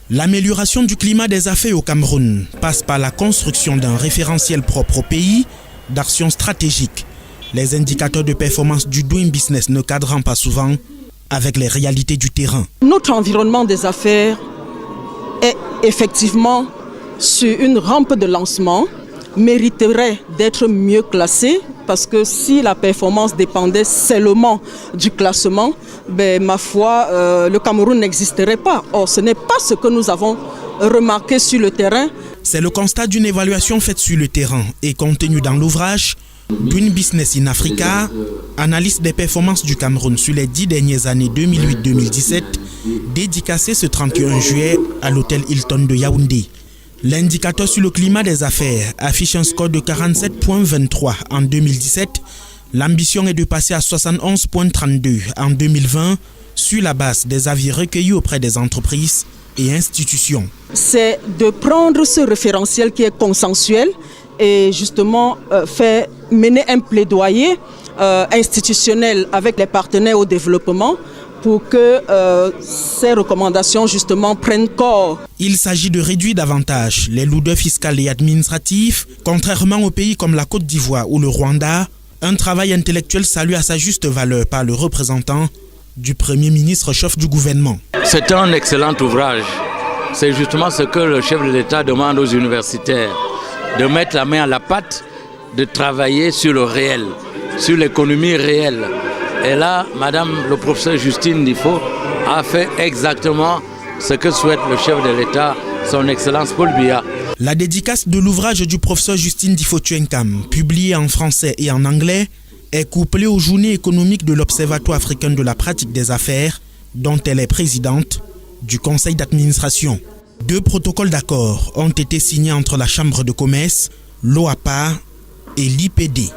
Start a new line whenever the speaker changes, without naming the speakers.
L'amélioration du climat des affaires au Cameroun passe par la construction d'un référentiel propre au pays, d'actions stratégiques, les indicateurs de performance du doing business ne cadrant pas souvent avec les réalités du terrain.
Notre environnement des affaires est effectivement sur une rampe de lancement, mériterait d'être mieux classé parce que si la performance dépendait seulement du classement, ma foi, le Cameroun n'existerait pas. Or, ce n'est pas ce que nous avons remarqué sur le terrain.
C'est le constat d'une évaluation faite sur le terrain et contenue dans l'ouvrage Doing Business in Africa, analyse des performances du Cameroun sur les 10 dernières années 2008-2017, dédicacé ce 31 juillet à l'hôtel Hilton de Yaoundé. L'indicateur sur le climat des affaires affiche un score de 47,23 en 2017. L'ambition est de passer à 71,32 en 2020 sur la base des avis recueillis auprès des entreprises et institutions.
C'est de prendre ce référentiel qui est consensuel et justement mener un plaidoyer institutionnel avec les partenaires au développement pour que ces recommandations justement prennent corps.
Il s'agit de réduire davantage les lourdeurs fiscales et administratives, contrairement aux pays comme la Côte d'Ivoire ou le Rwanda, un travail intellectuel salué à sa juste valeur par le représentant du Premier ministre chef du gouvernement.
C'est un excellent ouvrage. C'est justement ce que le chef de l'État demande aux universitaires, de mettre la main à la pâte, de travailler sur le réel, sur l'économie réelle. Et là, Madame le professeur Justine Difo a fait exactement ce que souhaite le chef de l'État, son Excellence Paul Biya.
La dédicace de l'ouvrage du professeur Justine Difo Tuenkam, publié en français et en anglais, est couplée aux journées économiques de l'Observatoire africain de la pratique des affaires, dont elle est présidente du conseil d'administration. 2 protocoles d'accord ont été signés entre la Chambre de commerce, l'OAPA et l'IPD.